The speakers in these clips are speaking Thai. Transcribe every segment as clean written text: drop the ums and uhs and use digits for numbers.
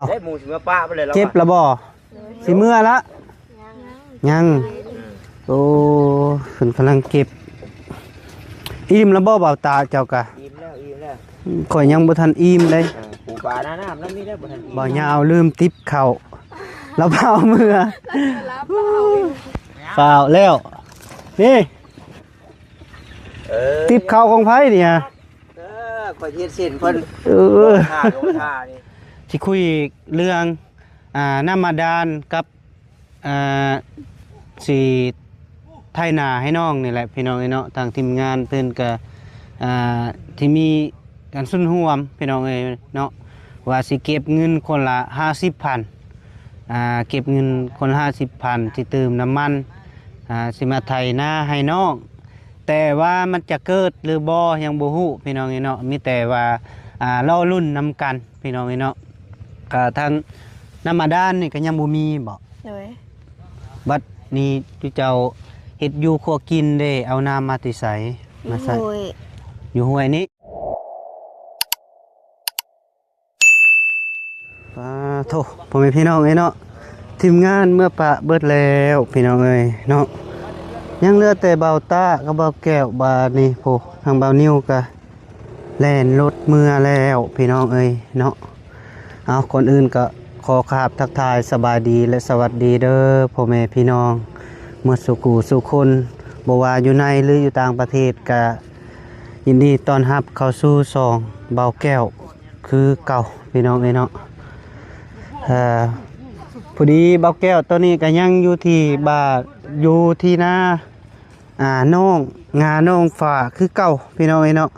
ได้หมูสิเมื่อป้าไปเลยแล้ว เจ็บละบ่สิเมื่อละยังโอ้ขึ้นกำลังเก็บอิ่มละบ่เบาตาเจ้ากะอิ่มแล้วข่อยยังบ่ทันอิ่มเลยปูปลาหน้าน้ำแล้วมีได้บ่ทันบ่ยาวลืมติ๊บเข่าแล้วเผาเมื่อเปล่าแล้วนี่ติ๊บเข่าของไผเนี่ยข่อยเฮ็ดเส้นเพิ่นท่านี่สิคุยเรื่องน้ำมาดานกับสีไทยนาให้น้องนี่แหละพี่น้องเนาะทางทีมงานเพิ่นก็ที่มีการสุนห่วมพี่น้องเนาะว่าสิเก็บเงินคนละ 50,000 เก็บเงินคนละ 50,000ที่เติมน้ำมันสิมาไทยนาให้น้องแต่ว่ามันจะเกิดหรือบ่ยังบ่ฮู้พี่น้องเนาะมีแต่ว่ารอรุ่นนำกันพี่น้องเนาะทางน้ำมาด้านนี่ก็ยังบ่มีบ่บัดนี้ที่เจ้าเฮ็ดอยู่ครัวกินเด้เอาน้ำมาติใส่มาใส่อยู่ห้วยนี้โธ่พ่อแม่พี่น้องเนาะทีมงานเมื่อปะเบิดแล้วพี่น้องเนาะยังเหลือแต่เบาตากับเบาแก้วบานี่โพทางเบานิ้วก็แล่นรถเมื่อแล้วพี่น้องเนาะเอาคนอื่นก็ขอครับทักทายสบายดีและสวัสดีเด้อพ่อแม่พี่น้องเมื่อสุกูสุคนบ่ว่าอยู่ในหรืออยู่ต่างประเทศก็ยินดีต้อนรับเข้าสู่ซองเบาแก้วคือเก่าพี่น้องเนาะพอดีเบาแก้วตัวนี้ก็ยังอยู่ที่บ้านอยู่ที่หน้าน้องงาน้องฝ่าคือเก่าพี่น้องเนาะ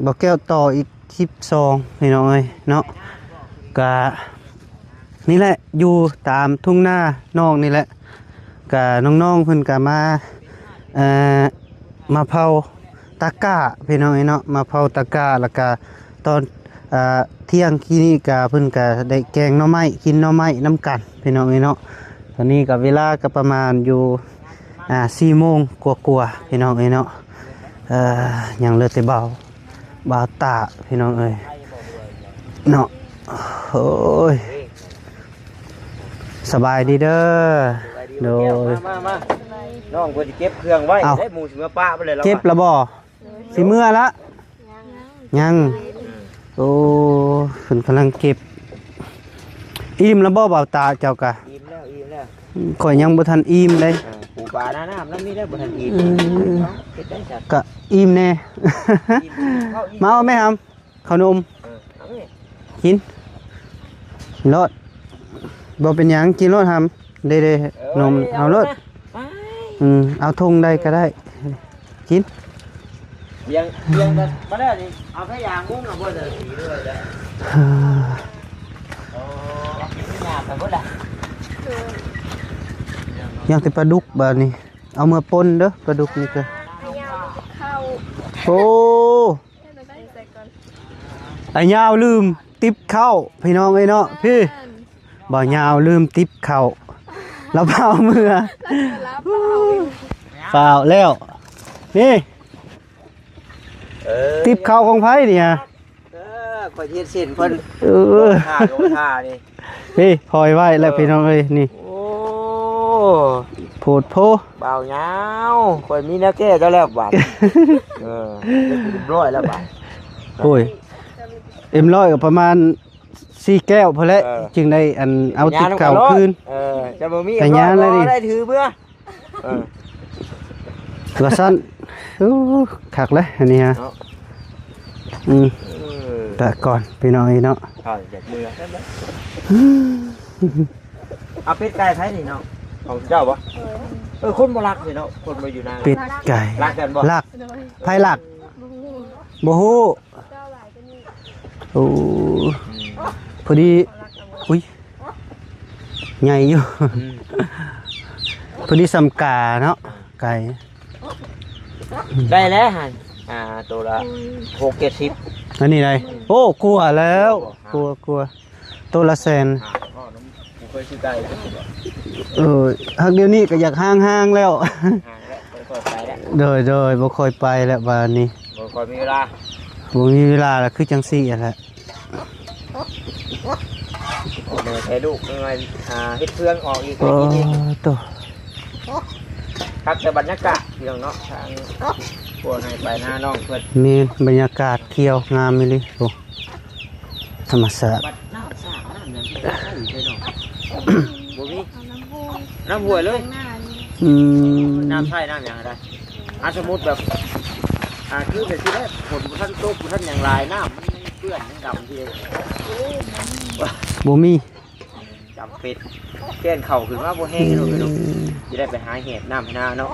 เบาแก้วต่ออีก12พี่น้องเนาะก็นี่แหละอยู่ตามทุ่งหน้าน้องนี่แหละก็น้องๆเพิ่นก็มาเผาตะก้าพี่น้องเนาะมาเผาตะก้าแล้วก็ตอนเที่ยงที่นี่ก็เพิ่นก็ได้แกงหน่อไม้กินหน่อไม้น้ำกันพี่น้องเนาะตอนนี้ก็เวลาก็ประมาณอยู่4 โมงกว่าๆพี่น้องเนาะยังเหลือแต่เบาตาพี่น้องเนาะโอ้ยสบายดีเด้อโดยมาน้องเพิ่นสิเก็บเครื่องไว้ได้หมูสิเมื่อป้าไปเลยแล้วเก็บละบ่สิเมื่อละยังโอ้ขึ้นกำลังเก็บอิ่มละบ่เบาตาเจ้ากะอิ่มแล้วข่อยยังบ่ทันอิ่มเลยปูปลาหน้าน้ำแล้วมีได้บ่ทันอิ่มก็อิ่มแน่มาเอาไหมครับขนมกินรถบ่เป็นหยังกินรถทำได้นมเอารถเอาทุ่งได้ก็ได้กินยังกันมาได้ดิเอาแค่ยางมุ้งเอาบ่ได้สีด้วยได้ยางกันบ่ได้ยังแต่ปลาดุกบาดนี้เอามาปนเด้อปลาดุกนี่ก็โอ้ไอ้ยาวลืมติ๊บเข้าพี่น้องเนาะพี่บ่ยาวลืมติ๊บเข่าแล้วเผาเมื่อเปล่าแล้วนี่ติ๊บเข่าของไผเนี่ยข่อยเฮ็ดเส้นเพิ่นท่านี่พี่พอยไว้แล้วพี่น้องนี่โอ้โพดโพเบาเงาข่อยมีแนวแก้เจ้าแล้วบาดเรียบร้อยแล้วบาดโอ้ย100ก็ประมาณ4 แก้วพอแล้วจึงได้เอาติดเก่าคืนจะบ่มีแต่ยานเลยได้ถือเบื่อตัวสั้นขักเลยอันนี้ฮะแต่ก่อนพี่น้อยเนาะเอาเป็ดไก่ไทยนี่เนาะของเจ้าปะคนบ่รักเลยเนาะคนบ่อยู่นานเป็ดไก่รักกันบ่รักไผรักบ่ฮู้โอ้พอดีอุ้ยใหญ่อยู่พอดีสำกาเนาะไก่ได้แล้วหันตัวละ6-70อันนี้ไงโอ้กลัวแล้วกลัวตัวละ100,000เคยซื้อไก่ฮักเดี๋ยวนี้ก็อยากห้างแล้วโดยบ่ค่อยไปแล้วบ้านนี้บ่ค่อยมีเวลาแล้วคือจังซี่แหละ แม่ใช้ลูกเงินเฮ็ดเพื่องออกอีก โอ้ตัว พักแต่บรรยากาศพี่น้องเนาะทางพวกให้ไปหน้าน้องเพิ่น มีบรรยากาศเขียวงามมีเลยโอ้ธรรมชาติ บัดน้ำสาน้ำยังใช่ใช่เนาะบ่มีน้ำห้วยเลย อืม น้ำใช่น้ำยังไงสมมุติแบบคือแต่ที่แรกฝนท่านตกท่านอย่างไรน้ำมันเปื้อนมันดำที บ่มี จำเป็ดแก้นเข่าขึ้นว่าบ่แห้งกันเลยลูกจะได้ไปหาเห็ดน้ำให้นาเนาะ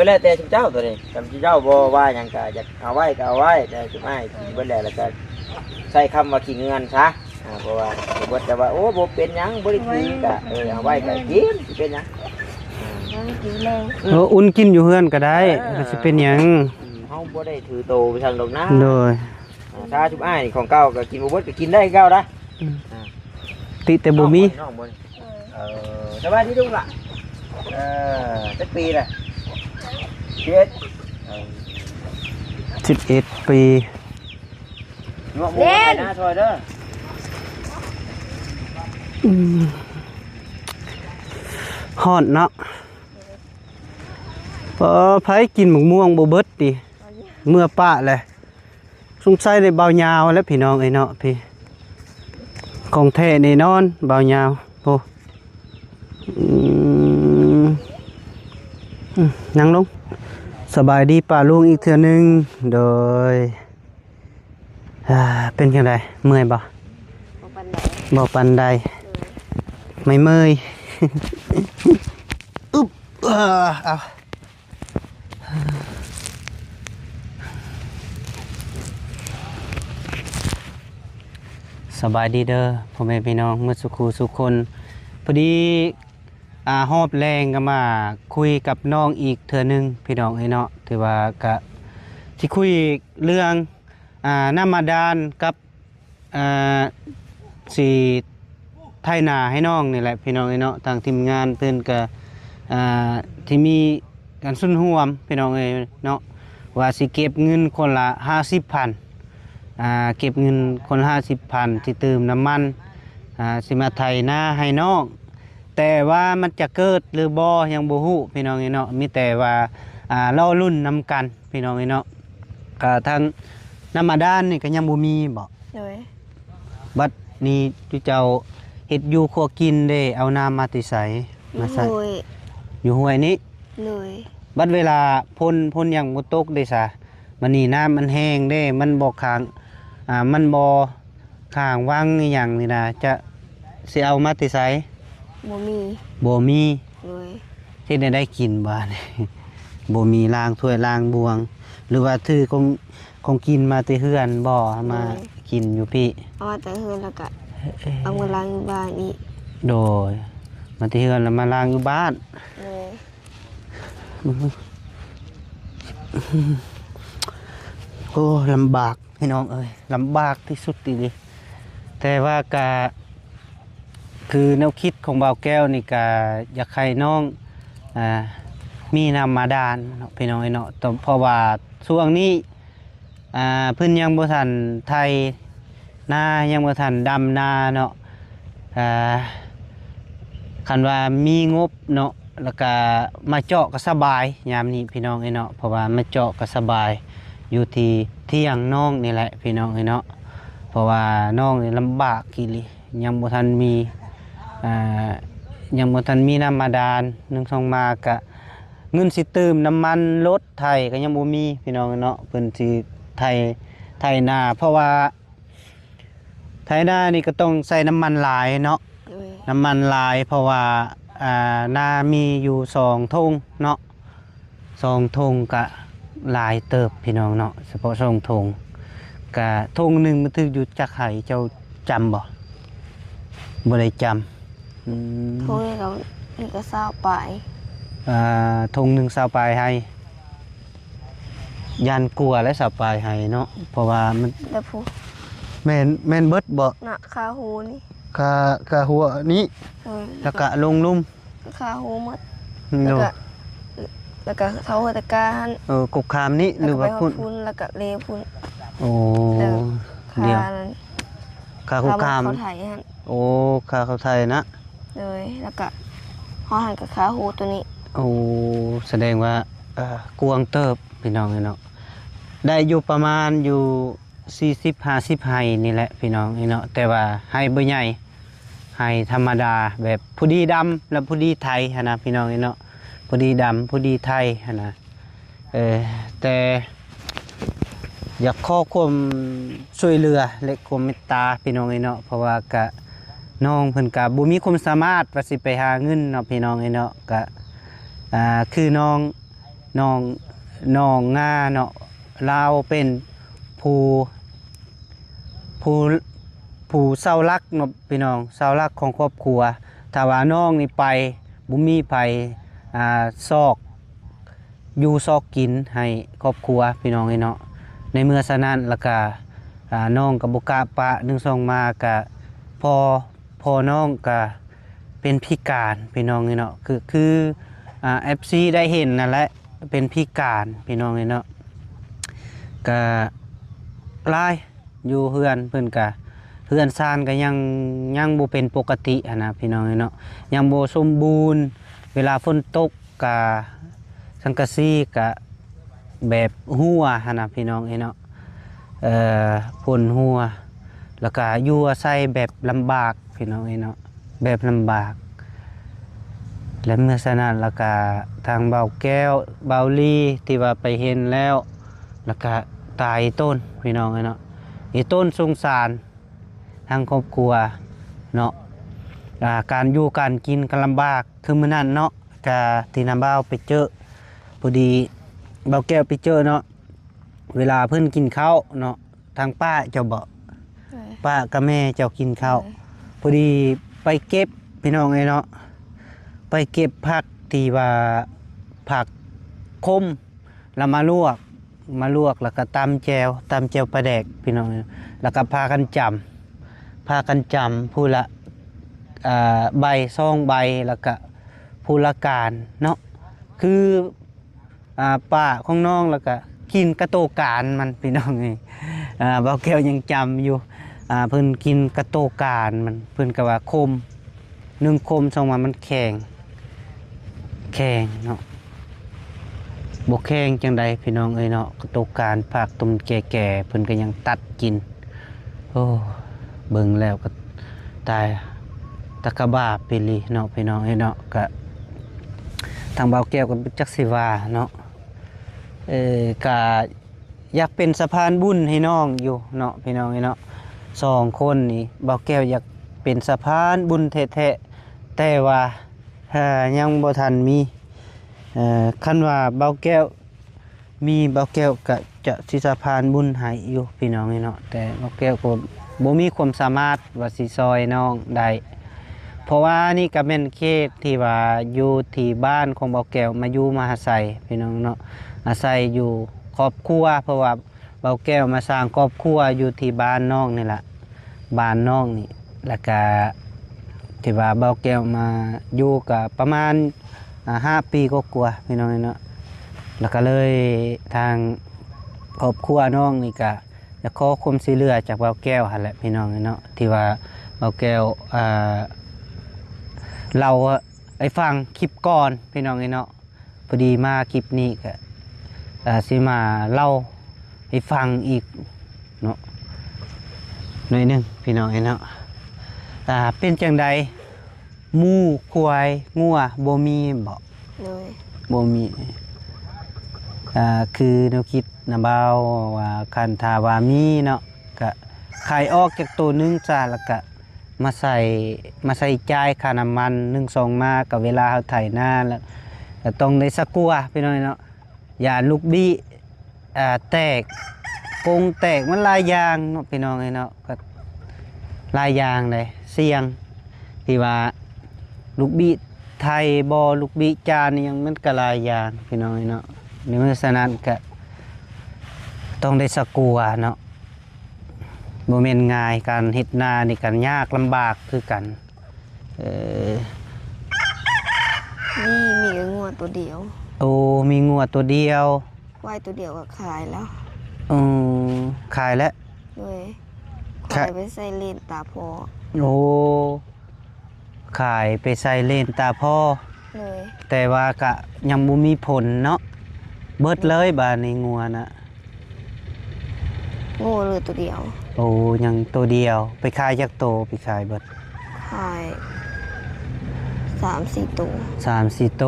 แล้วแต่เจ้าตัวนี้จำเจ้าบ่ว่าอย่างก็อยากเอาไว้ก็เอาไว้แต่สุดท้ายเบิ่งแล้วก็ใช้คำว่าขี้เงินซะเพราะว่าบ่จะว่าโอ้บ่เป็นหยังบ่ได้กินก็เอาไว้ก็กินสิเป็นหยัง อุ่นกินอยู่เฮือนก็ได้ก็สิเป็นหยัง เฮาบ่ได้ถือโตไปทางดอกนะ โดย ชาชุบอ้ายของเก่าก็กินบ่เบิดก็กินได้เก่าได้ ติแต่บ่มี น้องบ่สบายดีลุงล่ะจักปีแหละ11 ปี งอกหมูไปหน้าซอยเด้อ ฮ้อนเนาะไผกินหมกม่วงบ่เบิดติเมื่อปะแหละสงสัยได้เบายาวแล้วพี่น้องเอ้ยเนาะพี่ของแท้แน่นอนเบายาวโอ้นั่งลงสบายดีป้าลุงอีกเทื่อนึงโดยเป็นจังไดเมื่อยบ่บ่ปานใดไม่เมื่อย อึ๊บเอาสบายดีเด้อพ่อแม่พี่น้องเมื่อสุขสุขคนพอดีหอบแรงก็มาคุยกับน้องอีกเทื่อนึงพี่น้องเอ้ยเนาะถือว่ากะที่คุยเรื่องน้ำมาดานกับสีไทยนาให้น้องนี่แหละพี่น้องเอ้ยเนาะทางทีมงานเพิ่นก็ที่มีการสุนห่วมพี่น้องเอ้ยเนาะว่าสิเก็บเงินคนละ 50,000เก็บเงินคนละ 50,000ที่เติมน้ำมันสิมาไทยนาให้น้องแต่ว่ามันจะเกิดหรือบ่ยังบ่ฮู้พี่น้องเอ้ยเนาะมีแต่ว่ารอรุ่นนำกันพี่น้องเอ้ยเนาะก็ทางน้ำมาด้านนี่ก็ยังบ่มีบ่บัดนี้ที่เจ้าเฮ็ดอยู่ครัวกินเด้เอาน้ำมาติใส่มาใส่อยู่ห้วยนี้เลยบัดเวลาพ่นอย่างบ่ตกได้ซะมันนี่น้ำมันแห้งเด้มันบ่ค้างมันบ่ค้างวางอีหยังนี่นะจะสิเอามาติใส่บ่มีเลยที่ได้กินบ่นี่ บ่มีล้างถ้วยล้างบวงหรือว่าถือของกินมาแต่เฮือนบ่มากินอยู่พี่เอาแต่เฮือนแล้วก็เอามาล้างบ้านนี่โดยมาแต่เฮือนแล้วมาล้างอยู่บ้านโอ้ลำบากพี่น้องเอ้ยลำบากที่สุดทีเดียวแต่ว่ากะคือแนวคิดของบ่าวแก้วนี่กะอยากให้น้องมีน้ำมาดานพี่น้องไอ้เนาะเพราะว่าช่วงนี้เพิ่นยังบ่ทันไทยนายังบ่ทันดำนาเนาะคันว่ามีงบเนาะแล้วก็มาเจาะก็สบายยามนี้พี่น้องไอ้เนาะเพราะว่ามาเจาะก็สบายอยู่ที่เที่ยงน้องนี่แหละพี่น้องไอ้เนาะเพราะว่าน้องนี่ลำบากกี่ลิยังบ่ทันมียังบ่ทันมีน้ำมาดาน1-2มากะเงินสิเติมน้ำมันรถไทยก็ยังบ่มีพี่น้องเนาะเพิ่นสิไทยนาเพราะว่าไทยนานี่ก็ต้องใส่น้ำมันหลายเนาะน้ำมันหลายเพราะว่านามีอยู่2ธงเนาะ2ธงก็หลายเติบพี่น้องเนาะเฉพาะ2ธงก็ธงนึงมันถึกอยู่จักไห้เจ้าจำบ่ได้จำธงเรานี่ก็20ปลายธงหนึ่ง20ปลายให้ยันกลัวและ20ปลายให้เนาะเพราะว่ามันแล้วผู้แม่นเบิดบ่น่ะคาหูนี่คาหัวนี้แล้วก็ลงลุ่มคาหูหมดแล้วก็เท้าหัวตะกาหั่นกบคามนี้หรือว่าพุ่นแล้วก็เลพุ่นโอ้ ค่าคุกคาม เขาไทยหั่น โอ้ค่าเขาไทยนะ เลยแล้วก็ฮอหันกับขาหูตัวนี้ โอ้แสดงว่ากวางเติบพี่น้องเนาะได้อยู่ประมาณอยู่40-50ไร่นี่แหละพี่น้องเนาะแต่ว่าให้บ่ใหญ่ให้ธรรมดาแบบผู้ดีดำและผู้ดีไทยหั้นนะพี่น้องเนาะผู้ดีดำผู้ดีไทยหั้นนะแต่อยากขอความช่วยเหลือและความเมตตาพี่น้องเนาะเพราะว่ากะน้องเพิ่นกะบ่มีความสามารถว่าสิไปหาเงินเนาะพี่น้องเนาะกะคือน้องงาเนาะเราเป็นผู้เสาหลักเนาะพี่น้องเสาหลักของครอบครัวถ้าว่าน้องนี่ไปบ่มีไผซอกอยู่ซอกกินให้ครอบครัวพี่น้องเนาะในเมื่อฉะนั้นแล้วก็น้องก็บ่กล้าปะ1-2มาก็พอน้องก็เป็นพิการพี่น้องเนาะคือFC ได้เห็นนั่นแหละเป็นพิการพี่น้องเนาะก็หลายอยู่เฮือนเพิ่นก็เฮือนซ่านก็ยังบ่เป็นปกติหั้นนะพี่น้องเนาะยังบ่สมบูรณ์เวลาฝนตกก็สังกะสีก็แบบหัวหั่นนะพี่น้องเนาะพ่นหัวแล้วก็อยู่อาศัยแบบลำบากพี่น้องเนาะแบบลำบากและเมื่อฉะนั้นแล้วก็ทางเบาแก้วเบาลีที่ว่าไปเห็นแล้วก็ตายต้นพี่น้องเนาะอีต้นสงสารทางครอบครัวเนาะการอยู่การกินก็ลำบากคือมื้อนั้นเนาะก็ที่นำเบาไปเจอพอดีเบาแก้วไปเจอเนาะเวลาเพิ่นกินข้าวเนาะทางป้าเจ้าบอกป้ากับแม่เจ้ากินข้าวพอดีไปเก็บพี่น้องเนาะไปเก็บผักที่ว่าผักคมแล้วมาลวกแล้วก็ตำแจวปลาแดกพี่น้องแล้วก็พากันจำผู้ละใบ2 ใบแล้วก็ผู้ละการเนาะคือป้าของน้องแล้วก็กินกระโตการมันพี่น้องนี่เบาแก้วยังจำอยู่เพิ่นกินกระโตการมันเพิ่นก็ว่าคม1 คม2ว่ามันแข็งเนาะบ่แข็งจังใดพี่น้องเนาะกระโตการผักตุ่มแก่ๆเพิ่นก็ยังตัดกินโอ้เบิ่งแล้วก็ตายตะกะบาปไปเลยเนาะพี่น้องเนาะก็ทางเบาแก้วก็จักสิว่าเนาะก็อยากเป็นสะพานบุญให้น้องอยู่เนาะพี่น้องเนาะ2 คนนี่เบาแก้วอยากเป็นสะพานบุญแท้ๆแต่ว่ายังบ่ทันมีคันว่าเบาแก้วมีเบาแก้วก็จะสิสะพานบุญให้อยู่พี่น้องเนาะแต่เบาแก้วก็บ่มีความสามารถว่าสิซอยน้องได้เพราะว่านี่ก็เป็นเขตที่ว่าอยู่ที่บ้านของเบาแก้วมาอยู่มาอาศัยพี่น้องเนาะอาศัยอยู่ครอบครัวเพราะว่าเบาแก้วมาสร้างครอบครัวอยู่ที่บ้านน้องนี่แหละบ้านน้องนี่แล้วก็ที่ว่าเบาแก้วมาอยู่กับประมาณ5 ปีก็กลัวพี่น้องเนาะแล้วก็เลยทางครอบครัวน้องนี่ก็จะขอความช่วยเหลือจากเบาแก้วหั่นแหละพี่น้องเนาะที่ว่าเบาแก้วเราไอ้ฟังคลิปก่อนพี่น้องเนาะพอดีมาคลิปนี้ก็สิมาเล่าให้ฟังอีกเนาะหน่อยนึงพี่น้องเนาะเป็นจังใดหมูควายงัวบ่มีบ่ เลย บ่มีคือแนวคิดนะบ่าวว่าคันถ้าว่ามีเนาะก็ขายออกจากตัวนึงซะแล้วก็มาใส่จ่ายค่าน้ำมัน1-2มากับเวลาเฮาไถนาแล้วก็ต้องได้สักกัวพี่น้องเนาะอย่าลูกบี้แตกกงแตกมันหลายอย่างเนาะพี่น้องเนาะก็หลายอย่างเลยเสี่ยงที่ว่าลูกบี้ไทยบ่ลูกบี้จานนี่ยังมันก็หลายอย่างพี่น้องเนาะในเมื่อฉะนั้นก็ต้องได้สักกัวเนาะบ่แม่นง่ายการเฮ็ดนานี่กันยากลำบากคือกันมีงัวตัวเดียว โอ้มีงัวตัวเดียวควายตัวเดียวก็ขายแล้วขายแล้ว เลย ขายไปใส่เลนตาพอ โอ้ขายไปใส่เลนตาพ่อ เลย แต่ว่าก็ยังบ่มีผลเนาะเบิดเลยบาดนี้งัวน่ะ โง่เลยตัวเดียว โอ้ยังตัวเดียวไปขายจักโตไปขายเบิด ขาย3-4ตัว 3-4โต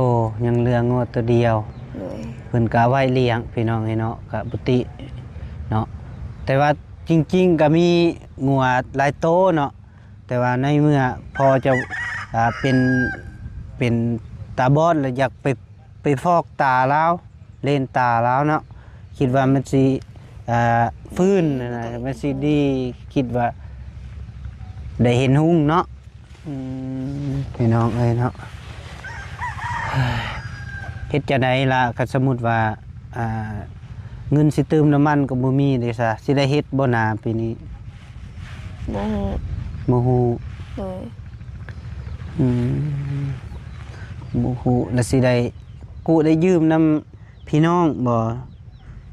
ยังเหลืองวตัวเดียว เลย เพิ่นก็เอาไว้เลี้ยงพี่น้องเนาะก็บุติเนาะแต่ว่าจริงๆก็มีงัวหลายโตเนาะแต่ว่าในเมื่อพอจะเป็นตาบอดแล้วอยากไปฟอกตาแล้วเล่นตาแล้วเนาะคิดว่ามันสิฟื้นนะมันสิดีคิดว่าได้เห็นหุ่งเนาะพี่น้องเอ้ยเนาะเฮ็ดจะได้ล่ะก็สมมุติว่าเงินสิเติมน้ำมันก็บ่มีเด้ซะสิได้เฮ็ดบ่นาปีนี้ บ่ฮู้ บ่ฮู้ เลย บ่ฮู้แล้วสิได้กู้ได้ยืมนำพี่น้องบ่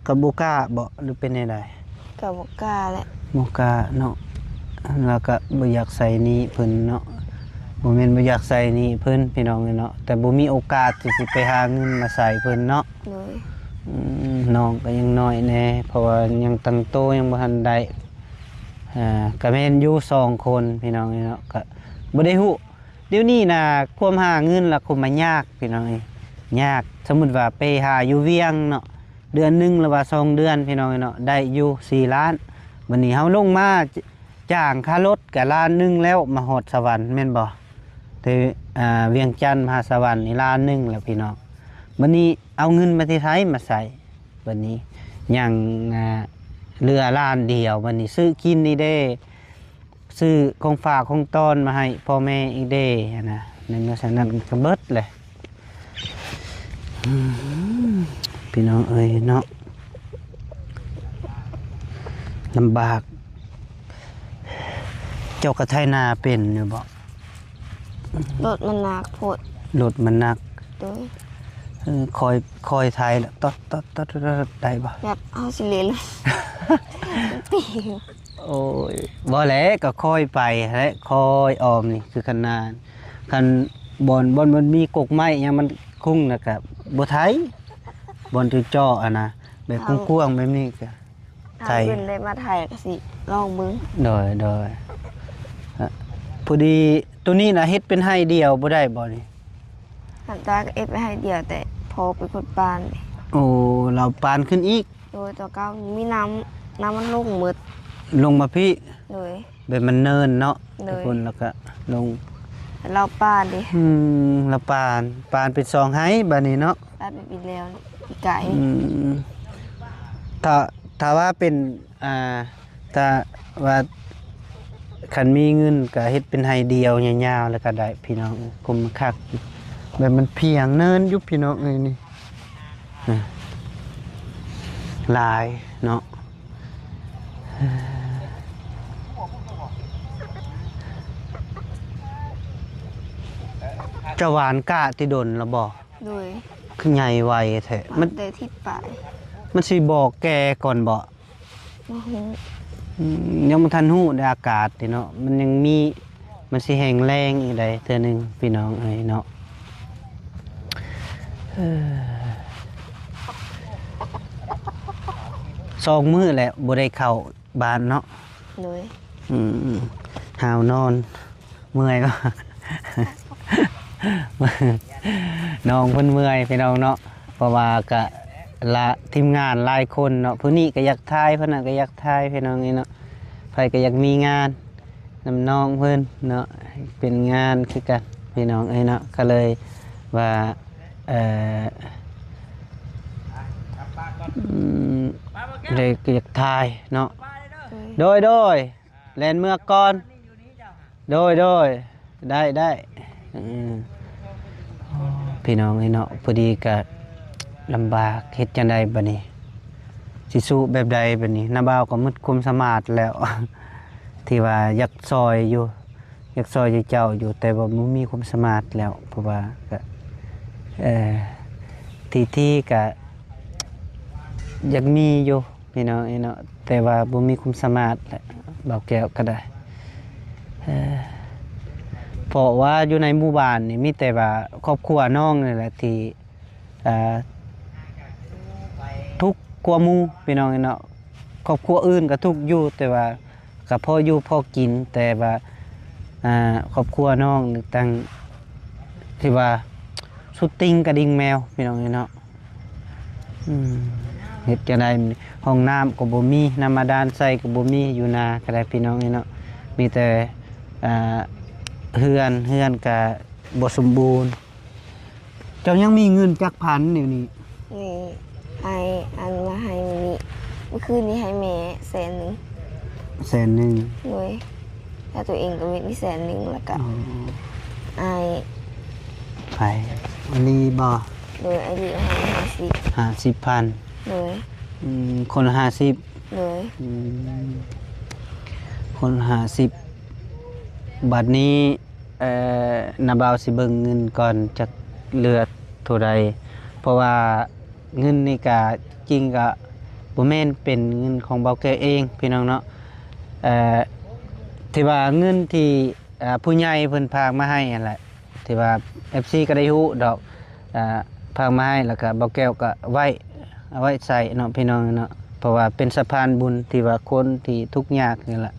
ก็บ่กล้าบ่หรือเป็นจังได๋ ก็บ่กล้าแหละ บ่กล้าเนาะแล้วก็บ่อยากใส่หนี้เพิ่นเนาะบ่แม่นบ่อยากใส่หนี้เพิ่นพี่น้องเนาะแต่บ่มีโอกาสที่สิไปหาเงินมาใส่เพิ่นเนาะ เลย น้องก็ยังน้อยแน่เพราะว่ายังตั้งโตยังบ่ทันได้ก็แม่นอยู่2คนพี่น้องเนาะก็บ่ได้ฮู้เดี๋ยวนี้น่ะความหาเงินล่ะคุมมายากพี่น้องยากสมมุติว่าไปหาอยู่เวียงเนาะเดือนหนึงหรือว่า2เดือนพี่น้องเนาะได้อยู่4ล้านวันนี้เฮาลงมาจ้างค่ารถก็ล้านหนึงแล้วมาฮอดสวรรค์แม่นบ่แต่เวียงจันทน์มหาสวรรค์นี่ล้านหนึงแล้วพี่น้องวันนี้เอาเงินมาที่ไทยมาใส่วันนี้ยังเรือล้านเดียววันนี้ซื้อกินนี่เด้ซื้อของฝากของต้อนมาให้พ่อแม่อีกเด้นะในเมื่อฉะนั้นก็เบิดเลยพี่น้องเอ้ยเนาะลำบากเจ้ากระไทนาเป็นอยู่บ่ รถมันหนักโพด รถมันหนัก โดย คอยไทยแล้วตดได้บ่ แบบเฮาสิเล่น ปีก โอ้ยบ่แหละก็ค่อยไปและค่อยออมนี่คือขนาดคันบอนมันมีกกไม้หยังมันคุ้งนะครับบ่ไทยบอนที่เจาะอะนะแบบกว้างๆแบบนี้ก็ ถ้าเพิ่นได้มาถ่ายก็สิลองเบิ่ง โดยพอดีตัวนี้น่ะเฮ็ดเป็นให้เดียวบ่ได้บ่นี่ น้ำตาก็เอฟไปให้เดียวแต่พอเป็นคนปานนี่ โอ้เราปานขึ้นอีก โดยตัวเก่ามีน้ำมันลงหมด ลงมาพี่ เลย แบบมันเนินเนาะ เลย ทุกคนแล้วก็ลง เราปานดิ แล้วปานเป็นซองให้บัดนี้เนาะ ตัดไปปีแล้วนี่อีกไก่ ถ้าว่าเป็นถ้าว่าคันมีเงินก็เฮ็ดเป็นไฮเดียวยาวๆแล้วก็ได้พี่น้องคมคักแบบมันเพียงเนินอยู่พี่น้องเอ้ยนี่ลายเนาะจะหวานกะที่ดนละบ่ โดย คือใหญ่ไวแท้มัน ได้ที่ปลาย มันสิบอกแกก่อนบ่ บ่ฮู้ ยังบ่ทันฮู้ในอากาศติเนาะมันยังมีมันสิแห้งแรงอีกได้เทื่อนึงพี่น้องเอ้ยเนาะ2 มื้อแล้วบ่ได้เข้าบ้านเนาะ เลย หาวนอนเมื่อยก็ น้องเพิ่นเมื่อยพี่น้องเนาะเพราะว่าก็ละทีมงานหลายคนเนาะผู้นี้ก็อยากทายเพิ่นน่ะก็อยากทายพี่น้องนี่เนาะไผก็อยากมีงานนำน้องเพิ่นเนาะเป็นงานคือกันพี่น้องเอ้ยเนาะก็เลยว่าเลยก็อยากทายเนาะโดยแลนเมื่อก่อนโดยได้พี่น้องไอ้เนาะพอดีก็ลำบากเฮ็ดจังไดบัดนี้สิสู้แบบใดบัดนี้น้าบ่าวก็หมดความสามารถแล้ว ที่ว่าอยากซอยอยู่อยากซอยเจ้าอยู่แต่ว่าบ่มีความสามารถแล้วเพราะว่าก็ที่ก็อยากมีอยู่พี่น้องไอ้เนาะแต่ว่าบ่มีความสามารถแหละ เบาแก้วก็ได้เพราะว่าอยู่ในหมู่บ้านนี่มีแต่ว่าครอบครัวน้องนี่แหละที่ทุกข์กว่าหมู่พี่น้องเนาะครอบครัวอื่นก็ทุกข์อยู่แต่ว่าก็พออยู่พอกินแต่ว่าครอบครัวน้องนี่ตั้งที่ว่าสุดติงกระดิ่งแมวพี่น้องเนาะเฮ็ดจังได๋ห้องน้ำก็บ่มีน้ำบาดาลใส่ก็บ่มีอยู่นาก็ได้พี่น้องเนาะมีแต่เฮือนก็บ่สมบูรณ์เจ้ายังมีเงินจักพันเดี๋ยวนี้ นี่ให้อันมาให้มื้อนี้เมื่อคืนนี้ให้แม่100,000 แสนหนึ่ง เลยแล้วตัวเองก็มี100,000แล้วก็ไอ้ ไปวันนี้บ่ โดยไอ้ที่ให้50,000 50เลย คนละ50 เลย คนละ50บัดนี้นาบ่าวสิเบิ่งเงินก่อนจักเหลือเท่าใดเพราะว่าเงินนี่ก็จริงก็บ่แม่นเป็นเงินของเบาแก่เองพี่น้องเนาะที่ว่าเงินที่ผู้ใหญ่เพิ่นพากมาให้นั่นแหละที่ว่า FC ก็ได้ฮู้ดอกพากมาให้แล้วก็เบาแก้วก็เอาไว้ใส่เนาะพี่น้องเนาะเพราะว่าเป็นสะพานบุญที่ว่าคนที่ทุกข์ยากนี่แหละ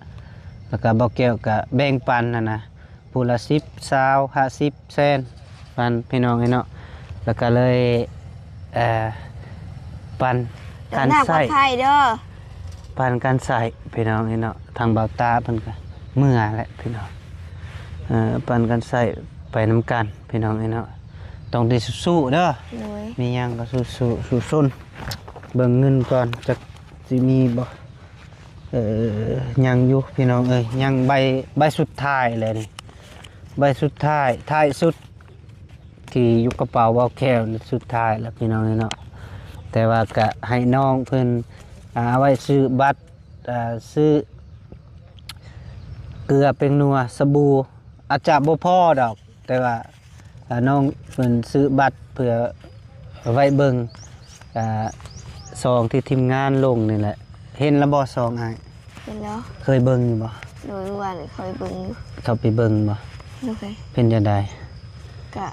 แล้วก็เบาแก้วก็แบ่งปันนะผู้ละ10 20 50แสนปันพี่น้องเนาะแล้วก็เลยปันการใส่ปันการใส่พี่น้องเนาะทางเบาตาเพิ่นก็เมื่อแหละพี่น้องปันการใส่ไปนำกันพี่น้องเนาะต้องได้สู้ๆเด้อมีหยังก็สู้ๆสู้ๆเบิ่งเงินก่อนจักสิมีบ่ยังอยู่พี่น้องเอ้ยยังใบสุดท้ายเลยนี่ใบสุดท้ายสุดที่อยู่กระเป๋าเบาแก้วสุดท้ายแล้วพี่น้องเนาะแต่ว่าก็ให้น้องเพิ่นเอาไว้ซื้อบัตรซื้อเกลือเป็นนัวสบู่อาจจะบ่พอดอกแต่ว่าน้องเพิ่นซื้อบัตรเพื่อไว้เบิ่งซองที่ทีมงานลงนี่แหละเห็นแล้วบ่ซองอ้ายเห็นแล้วเคยเบิ่งอยู่บ่โดยว่าเคยเบิ่งอยู่เข้าไปเบิ่งบ่โอเคเป็นจังได๋ก็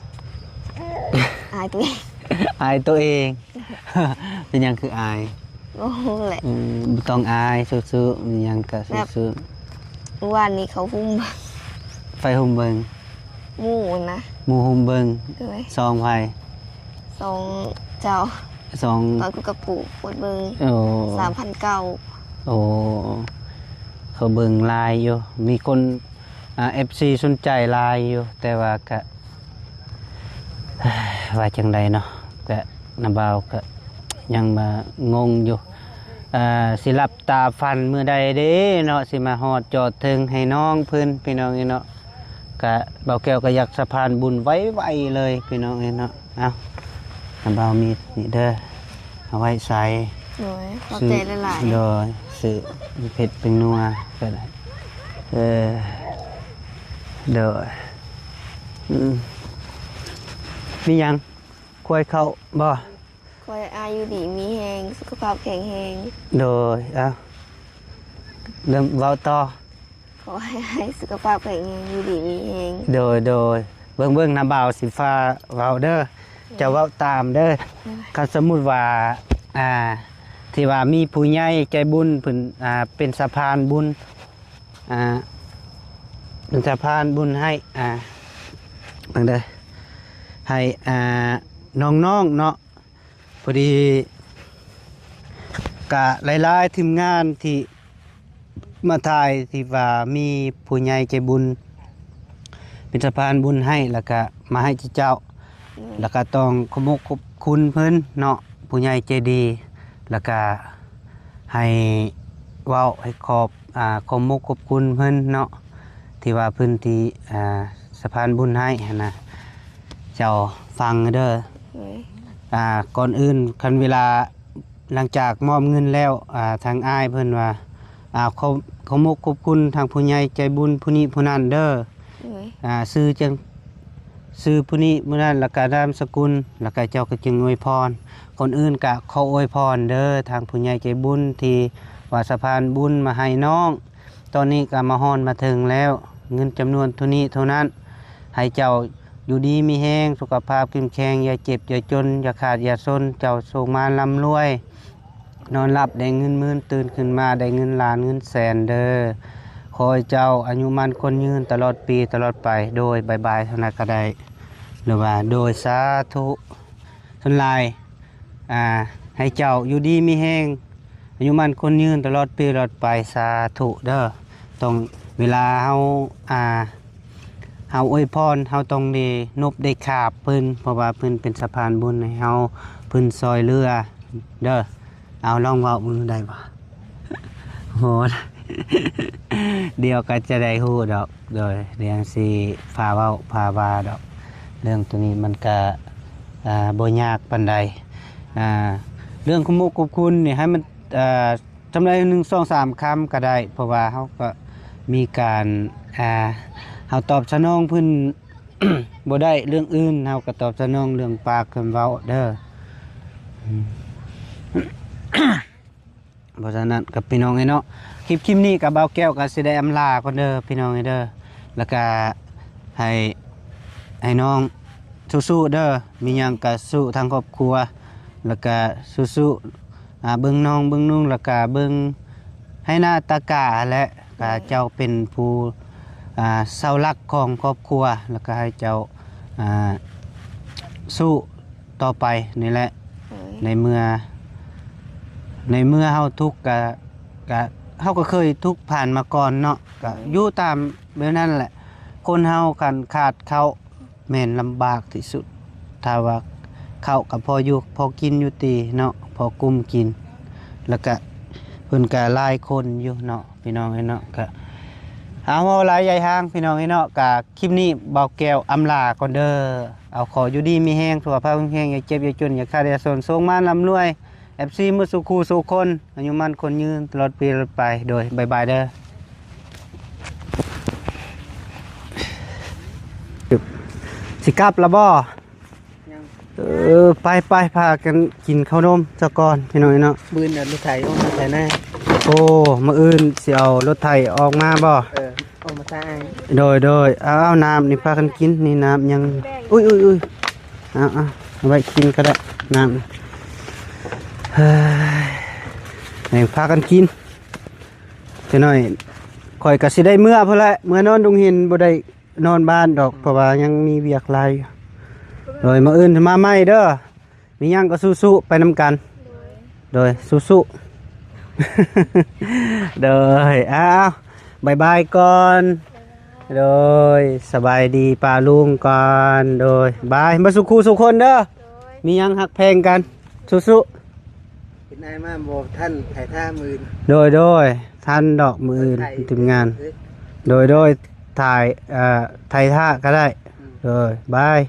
อายตัวเองอายตัวเองเป็นหยังคืออายโอ้โหแหละบ่ต้องอายสู้ๆมีหยังก็สู้ๆเมื่อวานนี้เขาหุ้มไฟหุ้มเบิ่งหมู่นะหมู่หุ้มเบิ่งซองไผซองเจ้าซองตอนกูกับปู่ปวดเบิ่ง3,900โอ้เขาเบิ่งลายอยู่มีคนFC สนใจลายอยู่แต่ว่าก็ว่าจังใดเนาะก็นาบ่าวก็ยังมางงอยู่สิรับตาฟันมื้อใดเด้เนาะสิมาฮอดจอดถึงให้น้องเพิ่นพี่น้องเนาะก็เบาแก้วก็อยากสะพานบุญไว้เลยพี่น้องเนาะเอานาบ่าวมีนี่เด้อเอาไว้ใส่โดยขอบใจหลายๆโดยซื้อเผ็ดเป็นนัวก็ได้โดยมียังควายเข้าบ่คอยอายุดีมีแฮงสุขภาพแข็งแรงโดยเริ่มเว้าต่อขอให้สุขภาพแข็งแรงอยู่ดีมีแฮงโดยเบิ่งน้าบ่าวสิฟ้าเว้าเด้อจะเว้าตามเด้อคันสมมุติว่าที่ว่ามีผู้ใหญ่ใจบุญเพิ่นเป็นสะพานบุญเป็นสะพานบุญให้เบิ่งเด้อให้น้องๆเนาะพอดีกะหลายๆทีมงานที่มาถ่ายที่ว่ามีผู้ใหญ่ใจบุญเป็นสะพานบุญให้แล้วก็มาให้เจ้าแล้วก็ต้องขอบคุณเพิ่นเนาะผู้ใหญ่ใจดีแล้วก็ให้เว้าให้ขอบคุณเพิ่นเนาะที่ว่าเพิ่นที่สะพานบุญให้นะเจ้าฟังเด้อก่อนอื่นคันเวลาหลังจากมอบเงินแล้วทางอ้ายเพิ่นว่าขอบคุณทางผู้ใหญ่ใจบุญผู้นี้ผู้นั้นเด้อซื้อผู้นี้ผู้นั้นแล้วก็นามสกุลแล้วก็เจ้าก็จึงอวยพรคนอื่นก็ขออวยพรเด้อทางผู้ใหญ่ใจบุญที่ว่าสะพานบุญมาให้น้อง ตอนนี้ก็มาฮอนมาถึงแล้วเงินจำนวนเท่านี้เท่านั้นให้เจ้าอยู่ดีมีแห้งสุขภาพเข้มแข็งอย่าเจ็บอย่าจนอย่าขาดอย่าซนเจ้าส่งมาร่ำรวยนอนหลับได้เงินหมื่นตื่นขึ้นมาได้เงินล้านเงินแสนเด้อขอให้เจ้าอายุมันคนยืนตลอดปีตลอดไปโดยบายเท่านั้นก็ได้หรือว่าโดยสาธุทนลายให้เจ้าอยู่ดีมีแห้งอายุมันคนยืนตลอดปีตลอดไปสาธุเด้อต้องเวลาเฮาอวยพรเฮาต้องได้นบได้ขาบเพิ่นเพราะว่าเพิ่นเป็นสะพานบุญให้เฮาเพิ่นซอยเรือเด้อเอาลองเว้ามือได้บ่โห เดี๋ยวก็จะได้ฮู้ดอกโดยเรียงสิพาเว้าพาว่าดอกเรื่องตัวนี้มันก็บ่ยากปานใดเรื่องคุมุกุคุณนี่ให้มันจำได้1 2 3คำก็ได้เพราะว่าเฮาก็มีการเฮาตอบสนองเพิ่น บ่ได้เรื่องอื่นเฮาก็ตอบสนองเรื่องปากคำเว้าเด้อ เพราะฉะนั้นกับพี่น้องไอ้เนาะคลิปนี้กับเบาแก้วก็สิได้อำลาก่อนเด้อพี่น้องไอ้เด้อแล้วก็ให้น้องสู้ๆเด้อมีหยังก็สู้ทางครอบครัวแล้วก็สู้ๆเบิ่งน้องเบิ่งนุ่งแล้วก็เบิ่งให้หน้าตากาและก็เจ้าเป็นผู้เสาหลักของครอบครัวแล้วก็ให้เจ้าสู้ต่อไปนี่แหละในเมื่อเฮาทุกข์ก็เฮาก็เคยทุกข์ผ่านมาก่อนเนาะก็อยู่ตามแบบนั้นแหละคนเฮากันขาดข้าวแม่นลำบากที่สุดถ้าว่าข้าวก็พออยู่พอกินอยู่ตีเนาะพอกุมกินแล้วก็เพิ่นก็หลายคนอยู่เนาะพี่น้องไอ้เนาะก็เอาหลายใหญ่ทางพี่น้องไอ้เนาะก็คลิปนี้เบาแก้วอำลาก่อนเด้อเอาขออยู่ดีมีแห้งสุขภาพแข็งอย่าเจ็บอย่าจนอย่าขาดอย่าสนส่งมาร่ำรวยFC มือสุขูสุคนอายุมันคนยืนตลอดปีตลอดไปโดยบายเด้อสิกลับละบ่ไปพากันกินข้าวนมซะก่อนพี่น้อยเนาะมื้อนี้รถไถออกมาแต่แน่โอ้มื้ออื่นสิเอารถไถออกมาบ่ออกมาใส่โดยเอาน้ำนี่พากันกินนี่น้ำยังอุ้ยเอาไว้กินก็ได้น้ำให้พากันกินจะหน่อยข่อยก็สิได้เมื่อพุ่นแหละเมื่อนอนดงหินบ่ได้นอนบ้านดอกเพราะว่ายังมีเวียกหลายโดยมื้ออื่นมาใหม่เด้อมีหยังก็สู้ๆไปนำกันโดยสู้ๆ โดยบายก่อนโดยสบายดีป้าลุงก่อนโดยบายมาสุขสุขคนเด้อมีหยังหักแพงกันสู้ๆนายมาบอกท่านถ่ายท่ามือโดยท่านดอกมือถึงงานโดยถ่ายท่าก็ได้โดยบาย